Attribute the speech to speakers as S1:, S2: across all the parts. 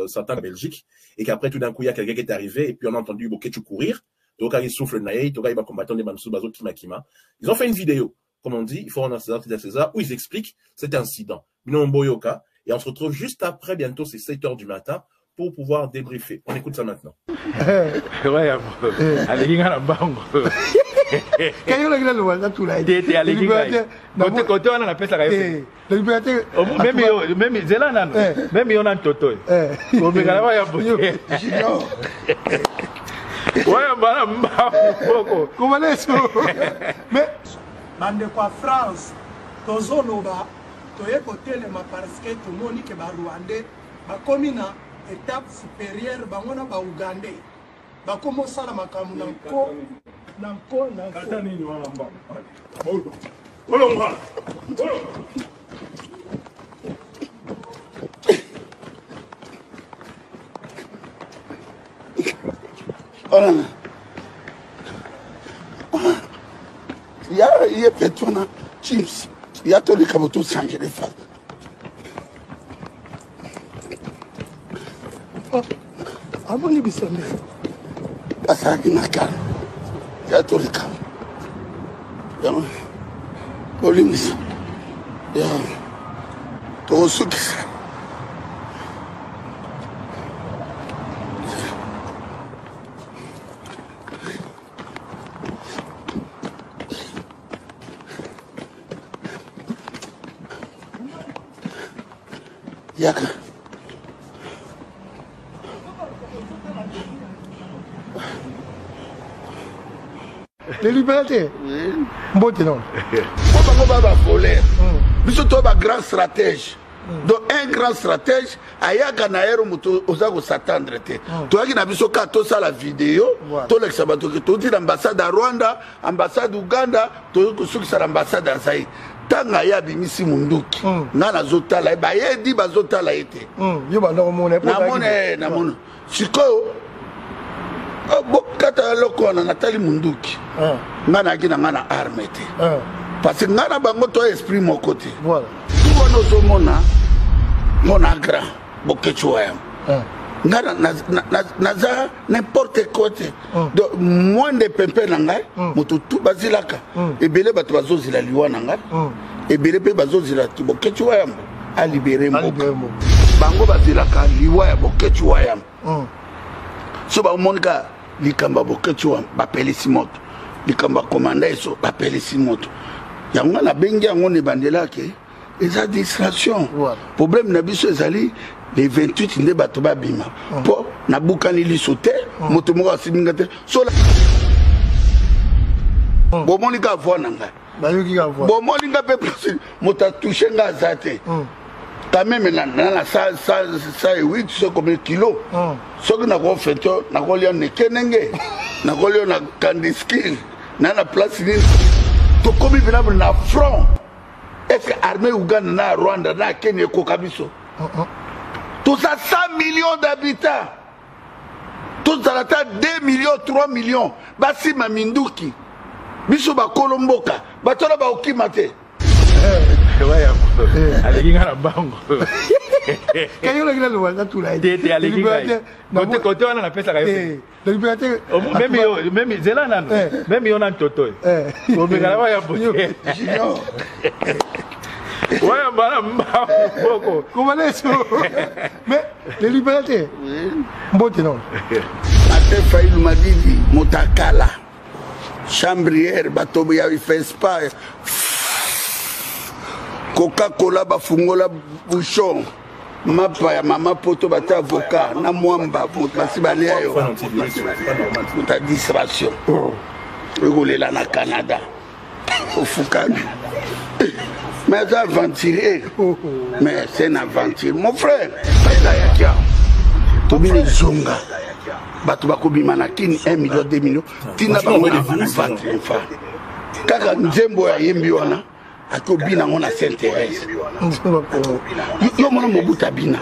S1: certains en Belgique, et qu'après tout d'un coup il y a quelqu'un qui est arrivé, et puis on a entendu Boketu courir, Toka il souffle naïe, Toka il va combattre des Mamsou Bazo Kima. Ils ont fait une vidéo, comme on dit, il faut rendre à César, où ils expliquent cet incident. Binon Boyoka, et on se retrouve juste après, bientôt c'est 7h du matin, pour pouvoir débriefer. On écoute ça maintenant.
S2: Ouais, allez,
S3: quand il a le droit de tout là, il est allé
S2: côté on a appelé ça même Zélana même on a toto on me gala ya bo ouais bana mboko
S3: comment est-ce mais
S4: bande kwa France tozoloba toye kotelema parce que tout moni ke ba Rwandais ba komina étape supérieure bangona ba Ougandais ba komo sala makamu nanko kata nini wana mba olo mwa
S5: olo il y a petona chips il y a tous les cabotos changer les femmes
S4: aboni bisonde
S5: asaki nakala ya tous les cas ya polimis ya tosuki yaka
S3: les libertés. Bon, non.
S5: Comment on va voler? Nous sommes un grand stratège. Donc, un grand stratège, Ayaka Naero Muto Ozago s'attendre. Toi qui n'as vu ça la vidéo, toi l'exabato que tu dis l'ambassade à Rwanda, ambassade Ouganda, toi qui es l'ambassade à Zaï. Tanga ya bimisi munduki. Nana zotala, ba yedi bazotala ete.
S3: Yo ba no mone.
S5: Na mone. Siko. Bokata loko na Nathalie Munduki. Ngana gina ngana arme te. Parce que ngana bango to esprit mon côté.
S3: Voilà.
S5: Tout on ozomona mona grand Boketu yam. Ngana naza n'importe côté. Donc moins de pempe na ngai, moto tout bazilaka. Ebele bato bazozila liwa na ngai. Ebele pe bazozila Boketu yam a libérer mo. Bango bazilaka liwa ya Boketu yam. So ba monika likamba Boketu bapeli simoto likamba komanda eso bapeli simoto yango na bengi yango ne bandela ke eza distraction problème na biso ezali les 28 nde bato babima po na bukani lisote moto moko asiminga te so bo monika vona nga
S3: bayoki ka vona
S5: bo monika pe plus moto toucher nga zate quand même na ça 8 so comme kilo so que na ko feto na ko lion ne kenenge na ko lion na kandiski na place ni to comme venable na front est-ce que armée Ouganda na Rwanda na Kenya ko kabiso tout ça 100 millions d'habitants tout ça la 2 millions 3 millions basi maminduki biso ba kolomboka batola ba okimate
S2: ouais allez ngana bango
S3: quand il a le droit de tout là
S2: il allez côté on a appelé ça
S3: la liberté
S2: même Zélana même on a toto on me gala ya bo ouais bana mboko
S3: comment est-ce mais les libertés bon non
S5: ate faïlu madidi motakala chambrière bato ya Vespa Coca-Cola bafungola bouchon mapa ya mama poto bata avocat na mwamba basi balia yo ta distraction rigolela na Canada au Fukani mais aventuré mais c'est une aventure mon frère yakia tobine zonga bato bakobima na kini 1 million 2 millions tina bango na vendre kaka nzembo ya yembi wana akobina ngona s'intéresse yo mona mobuta bina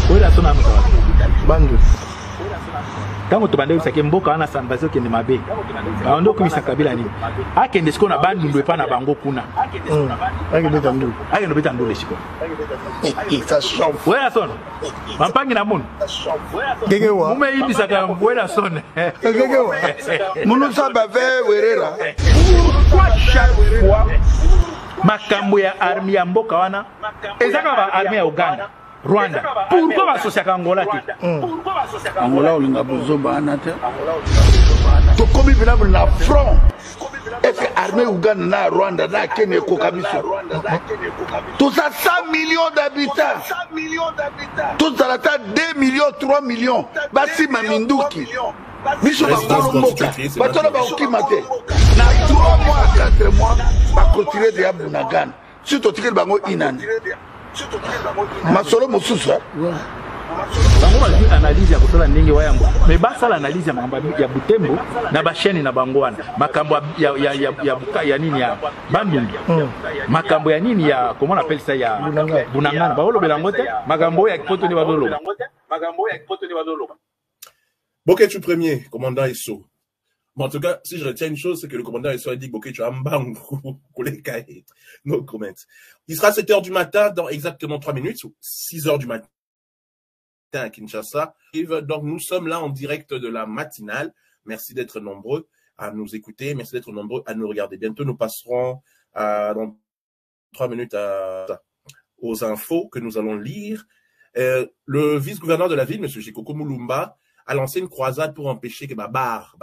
S2: ola sona mto
S3: bandu
S2: tango to bande usake mboka wana sanbazio kende mabe ando kumisa kabila nini akende siko na bandu ndo epa na bango kuna akende beta ndo lesiko
S3: ça chauffe
S2: wela son mampangi na munu
S3: gegewa
S2: mume ibisa ka wela son
S3: gegewa
S5: munu saba ve werera
S2: pourquoi chaque fois makambo ya armée ya mboka wana ezaka ba armée ya Uganda Rwanda pourquoi ba associer Angola te
S5: Angola olinga bozoba anate to komi bila na front est-ce que armée Uganda na Rwanda na Kenya ko kabiso tout ça 100 millions d'habitants tout ça là 2 millions 3 millions basi maminduki biso bakolo mboka batola ba okimate na 3 mois 4 mois ba clôturer de Bunagana surtout tikeli bango inani masolo mosusu
S2: bango bazi analyse ya kosala ndenge wayambo mais basala analyse ya makambo ya Butembo na basheni na bango wana makambo ya nini ya Bandundu makambo ya nini ya comment on appelle ça ya Bunangana baolobela ngote makambo ya kipoto ni badoloba
S1: Bokechu premier, commandant Esso. Bon, en tout cas, si je retiens une chose, c'est que le commandant Esso a dit Bokechu Ambangu, no comment. Il sera 7h du matin dans exactement 3 minutes, ou 6h du matin à Kinshasa. Donc, nous sommes là en direct de la matinale. Merci d'être nombreux à nous écouter. Merci d'être nombreux à nous regarder. Bientôt, nous passerons dans 3 minutes aux infos que nous allons lire. Le vice-gouverneur de la ville, M. Jikoko Mulumba, a lancé une croisade pour empêcher que Babar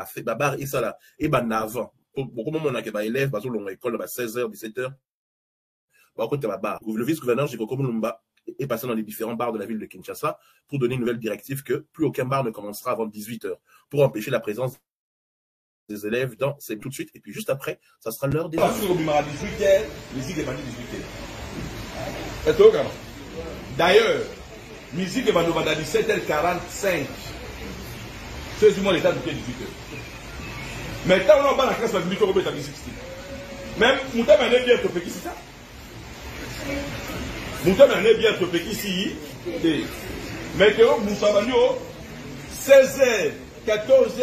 S1: et ça là, et avant. Beaucoup de monde a que élèves, parce que l'on école, 16h, 17h. Le vice-gouverneur Jikoko Mulumba est passé dans les différents bars de la ville de Kinshasa pour donner une nouvelle directive que plus aucun bar ne commencera avant 18h pour empêcher la présence des élèves dans c'est tout de suite. Et puis juste après, ça sera l'heure des.
S6: 18h, musique est vendue 18h. D'ailleurs, musique est vendue à 17h45. C'est du moins l'état de 18h. Mais quand on va dans la classe, on va dire à 16. Même, Moutam en est bien topé ici, ça. Moutam en est bien topé ici. Mais que Moutam en est 16h, 14h,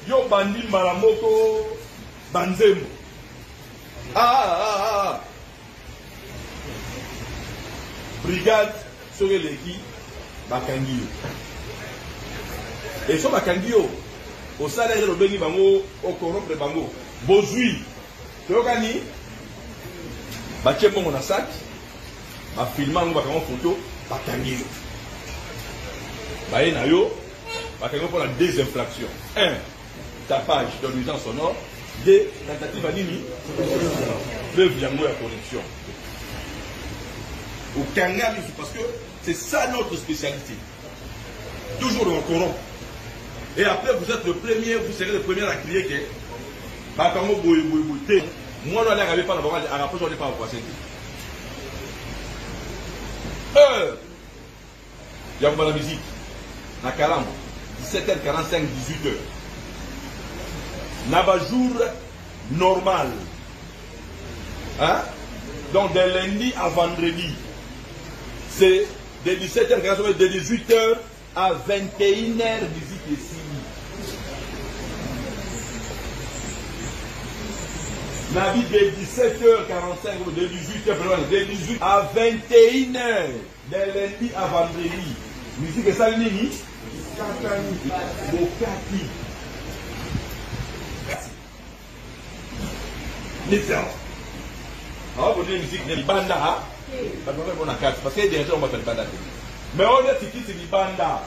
S6: yo bandi maramoko banzemo. Brigade sur l'équipe, Bakangio. Et sur Bakangio, au salaire de Bengi Bango, au corrompre Bango, Bozui, Togani, Bachembo Monasak, Bafilman, Bakangio photo, Bakangio. Bayenayo, Bakangio pour la désinfraction. 1. Tapage de nuisance sonore. 2. Tentative à Nini, preuve Yango à corruption. Au Kanga, parce que c'est ça notre spécialité. Toujours on corrompt. Et après, vous êtes le premier, vous serez le premier à crier que Bakango Boy. Moi, on n'arrive pas à la rapprocher, on n'est pas au passé. Il y a la musique. Na Kalam, 17h45, 18h. N'a pas jour normal. Hein? Donc, de lundi à vendredi. C'est de 17h45, de 18h à 21h, visite ici. La vie de 17h45, de 18h, de 18h à 21h, de lundi à vendredi. Musique et Salini, Bokaki. L'excellent. Alors, vous avez une musique de Banda, parce qu'il y a des gens qui ont Banda. Mais on a dit que c'est Banda.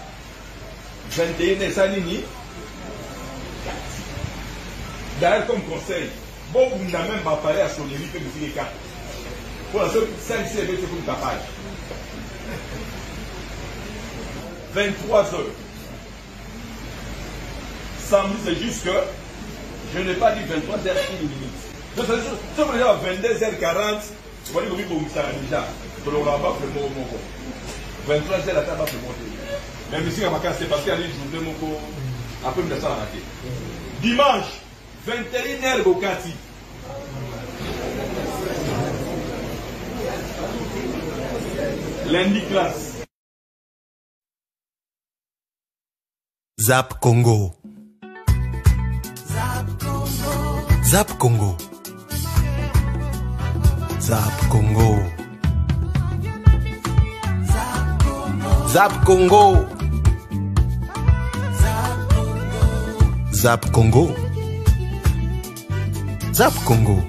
S6: 21h Salini. D'ailleurs, comme conseil, bon, vous n'avez même pas parlé à son élit que musique est 4. Pour la seule 5 c'est pour une tapage. 23h. Sans c'est juste que je n'ai pas dit 23h une minute. Donc, si vous déjà à 22h40, vous voyez que vous avez déjà. Vous n'aurez pas fait le mot. 23h, la table va se monter. Mais musique à ma case, c'est parce qu'il y a des journées, mon co. Après, je me laisse rater. Dimanche, 21h, Bokati. Lundi, classe.
S7: Zap Congo. Zap Congo. Zap Congo. Zap Congo. Zap Congo. Zap Congo.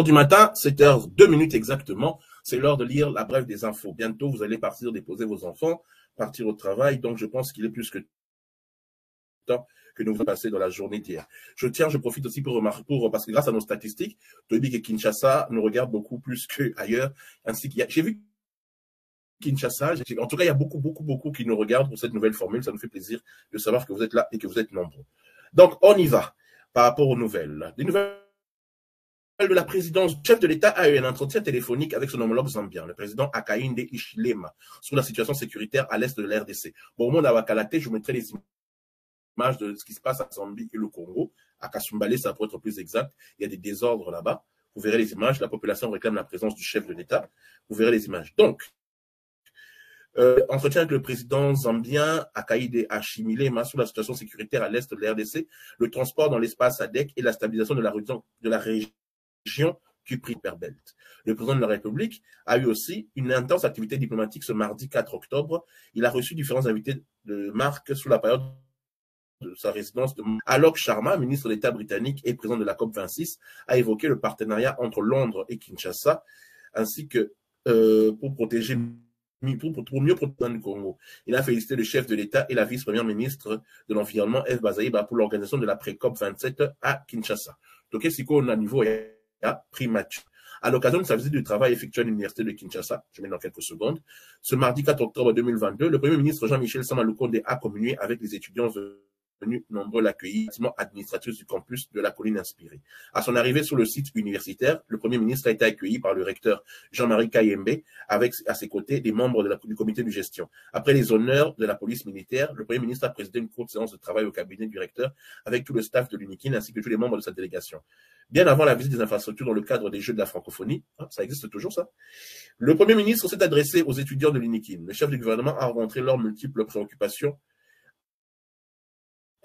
S1: Du matin, 7h02 exactement, c'est l'heure de lire la brève des infos. Bientôt, vous allez partir déposer vos enfants, partir au travail, donc je pense qu'il est plus que temps que nous avons passé dans la journée d'hier. Je profite aussi pour parce que grâce à nos statistiques, Tobic et Kinshasa nous regardent beaucoup plus qu'ailleurs, ainsi qu'il y a, j'ai vu Kinshasa, en tout cas, il y a beaucoup qui nous regardent pour cette nouvelle formule, ça nous fait plaisir de savoir que vous êtes là et que vous êtes nombreux. Donc, on y va, par rapport aux nouvelles. Des nouvelles de la présidence, le chef de l'État a eu un entretien téléphonique avec son homologue zambien, le président Hakainde Hichilema, sur la situation sécuritaire à l'est de la RDC. Bon, au monde à Wakalate, je vous mettrai les images de ce qui se passe à Zambie et le Congo. À Kasumbale, ça pourrait être plus exact. Il y a des désordres là-bas. Vous verrez les images. La population réclame la présence du chef de l'État. Vous verrez les images. Donc, entretien avec le président zambien Hakainde Hichilema sur la situation sécuritaire à l'est de la RDC, le transport dans l'espace SADC et la stabilisation de la région Cupri-Perbelt. Le président de la République a eu aussi une intense activité diplomatique ce mardi 4 octobre. Il a reçu différents invités de marque sous la période de sa résidence. Alok Sharma, ministre d'État britannique et président de la COP26, a évoqué le partenariat entre Londres et Kinshasa, ainsi que pour mieux protéger le Congo. Il a félicité le chef de l'État et la vice-première ministre de l'Environnement, Eve Bazaïba, pour l'organisation de la pré-COP 27 à Kinshasa. Donc, est-ce qu'on a niveau primature. À l'occasion de sa visite de travail effectuée à l'université de Kinshasa, je mets dans quelques secondes, ce mardi 4 octobre 2022, le premier ministre Jean-Michel Samalukonde a communié avec les étudiants venus nombreux l'accueillir au bâtiment administratif du campus de la colline inspirée. À son arrivée sur le site universitaire, le premier ministre a été accueilli par le recteur Jean-Marie Kayembe, avec à ses côtés des membres du comité de gestion. Après les honneurs de la police militaire, le premier ministre a présidé une courte séance de travail au cabinet du recteur avec tout le staff de l'UNIKIN ainsi que tous les membres de sa délégation. Bien avant la visite des infrastructures dans le cadre des Jeux de la francophonie, ça existe toujours ça, le premier ministre s'est adressé aux étudiants de l'UNIKIN. Le chef du gouvernement a rencontré leurs multiples préoccupations,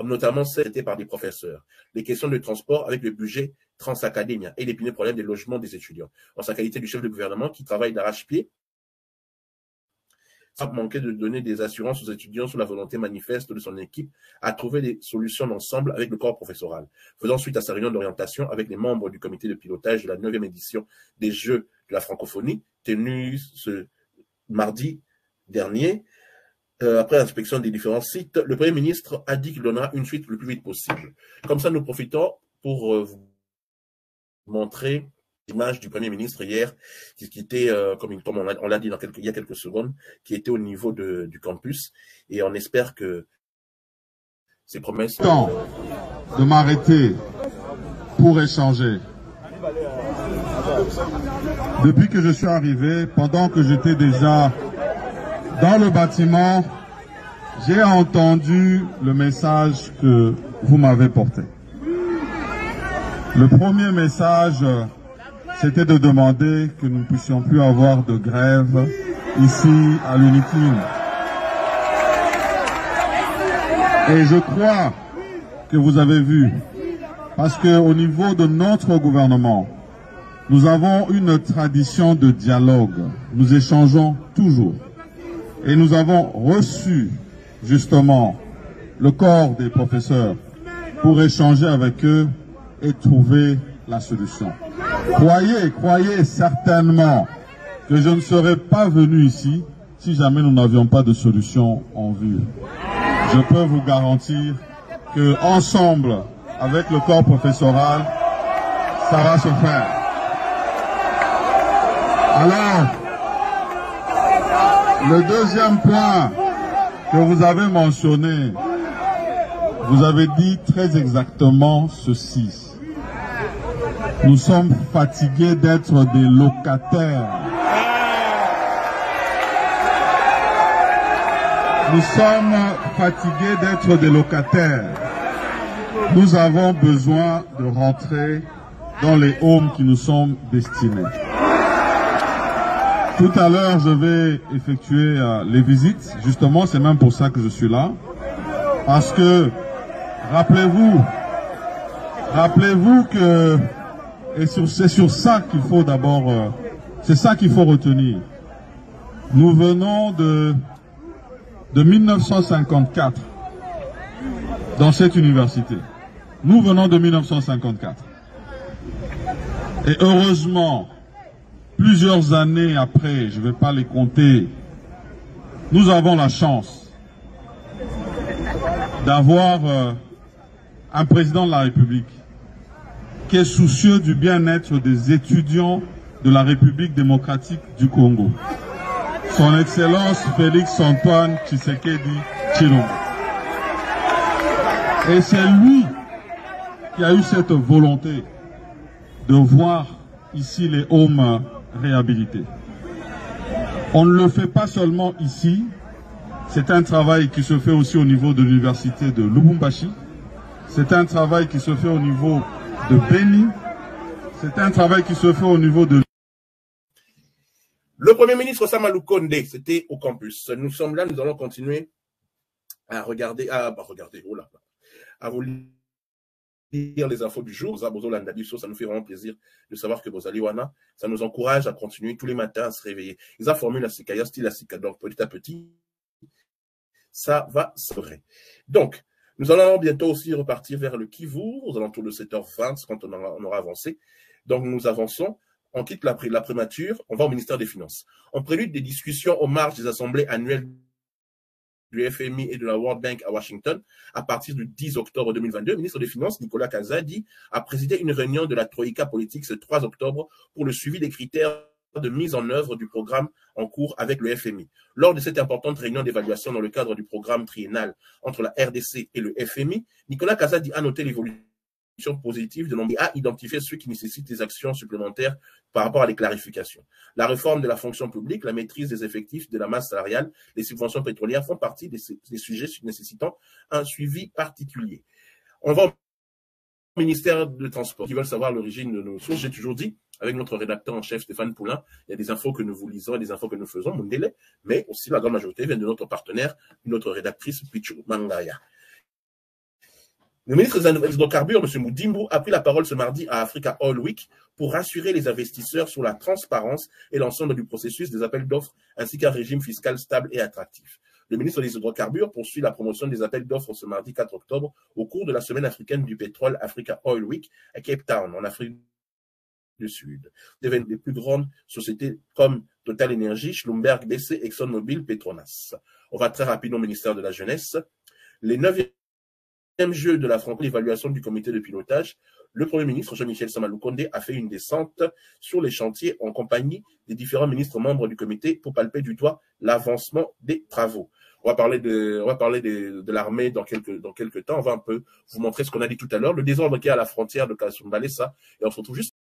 S1: notamment celles par des professeurs, les questions de transport avec le budget Transacadémia et l'épineux problème des logements des étudiants. En sa qualité du chef de gouvernement qui travaille d'arrache-pied, sans manquer de donner des assurances aux étudiants sur la volonté manifeste de son équipe à trouver des solutions d'ensemble avec le corps professoral. Faisant suite à sa réunion d'orientation avec les membres du comité de pilotage de la 9e édition des Jeux de la francophonie, tenue ce mardi dernier, après inspection des différents sites, le Premier ministre a dit qu'il donnera une suite le plus vite possible. Comme ça, nous profitons pour vous montrer l'image du Premier ministre hier, qui était, comme on l'a dit il y a quelques secondes, qui était au niveau du campus. Et on espère que ces promesses...
S8: Temps de m'arrêter pour échanger. Depuis que je suis arrivé, pendant que j'étais déjà dans le bâtiment, j'ai entendu le message que vous m'avez porté. Le premier message, c'était de demander que nous ne puissions plus avoir de grève ici à l'UNIKIN. Et je crois que vous avez vu, parce qu'au niveau de notre gouvernement, nous avons une tradition de dialogue. Nous échangeons toujours. Et nous avons reçu justement le corps des professeurs pour échanger avec eux et trouver la solution. Croyez certainement que je ne serais pas venu ici si jamais nous n'avions pas de solution en vue. Je peux vous garantir que ensemble, avec le corps professoral, ça va se faire. Alors, le deuxième point que vous avez mentionné, vous avez dit très exactement ceci. Nous sommes fatigués d'être des locataires. Nous sommes fatigués d'être des locataires. Nous avons besoin de rentrer dans les homes qui nous sont destinés. Tout à l'heure, je vais effectuer les visites. Justement, c'est même pour ça que je suis là. Parce que, rappelez-vous que, et c'est sur ça qu'il faut d'abord, c'est ça qu'il faut retenir. Nous venons de 1954 dans cette université. Nous venons de 1954. Et heureusement, plusieurs années après, je ne vais pas les compter, nous avons la chance d'avoir un président de la République qui est soucieux du bien-être des étudiants de la République démocratique du Congo. Son Excellence Félix Antoine Tshisekedi Tshilombo. Et c'est lui qui a eu cette volonté de voir ici les homes réhabilités. On ne le fait pas seulement ici, c'est un travail qui se fait aussi au niveau de l'université de Lubumbashi, c'est un travail qui se fait au niveau de Beni, c'est un travail qui se fait au niveau de...
S1: Le Premier ministre Sama Lukonde, c'était au campus. Nous sommes là, nous allons continuer à regarder, à vous lire les infos du jour. Ça nous fait vraiment plaisir de savoir que Bozaliwana, ça nous encourage à continuer tous les matins à se réveiller. Ils ont formé la Sikaya, style la Sika. Donc, petit à petit, ça va se vrai. Donc, nous allons bientôt aussi repartir vers le Kivu, aux alentours de 7h20, quand on aura avancé. Donc, nous avançons. On quitte la prémature, on va au ministère des Finances. En prélude des discussions aux marges des assemblées annuelles du FMI et de la World Bank à Washington, à partir du 10 octobre 2022, le ministre des Finances, Nicolas Kazadi, a présidé une réunion de la Troïka politique ce 3 octobre pour le suivi des critères de mise en œuvre du programme en cours avec le FMI. Lors de cette importante réunion d'évaluation dans le cadre du programme triennal entre la RDC et le FMI, Nicolas Kazadi a noté l'évolution positive de nombre et a identifié ceux qui nécessitent des actions supplémentaires par rapport à des clarifications. La réforme de la fonction publique, la maîtrise des effectifs, de la masse salariale, les subventions pétrolières font partie des sujets nécessitant un suivi particulier. On va au ministère des Transports qui veulent savoir l'origine de nos sources. J'ai toujours dit, avec notre rédacteur en chef Stéphane Poulain, il y a des infos que nous vous lisons et des infos que nous faisons, Mundele, mais aussi la grande majorité viennent de notre partenaire, notre rédactrice Pichu Mangaya. Le ministre des Hydrocarbures, M. Moudimbo, a pris la parole ce mardi à Africa Oil Week pour rassurer les investisseurs sur la transparence et l'ensemble du processus des appels d'offres ainsi qu'un régime fiscal stable et attractif. Le ministre des Hydrocarbures poursuit la promotion des appels d'offres ce mardi 4 octobre au cours de la semaine africaine du pétrole Africa Oil Week à Cape Town, en Afrique du Sud. Des plus grandes sociétés comme Total Energy, Schlumberg, BC, ExxonMobil, Petronas. On va très rapidement au ministère de la Jeunesse. Les 9e jeu de la franco l'évaluation du comité de pilotage, le Premier ministre Jean-Michel Sama Lukonde a fait une descente sur les chantiers en compagnie des différents ministres membres du comité pour palper du doigt l'avancement des travaux. On va parler de l'armée dans quelques temps. On va un peu vous montrer ce qu'on a dit tout à l'heure, le désordre qui est à la frontière de Kasumbalesa, et on se retrouve juste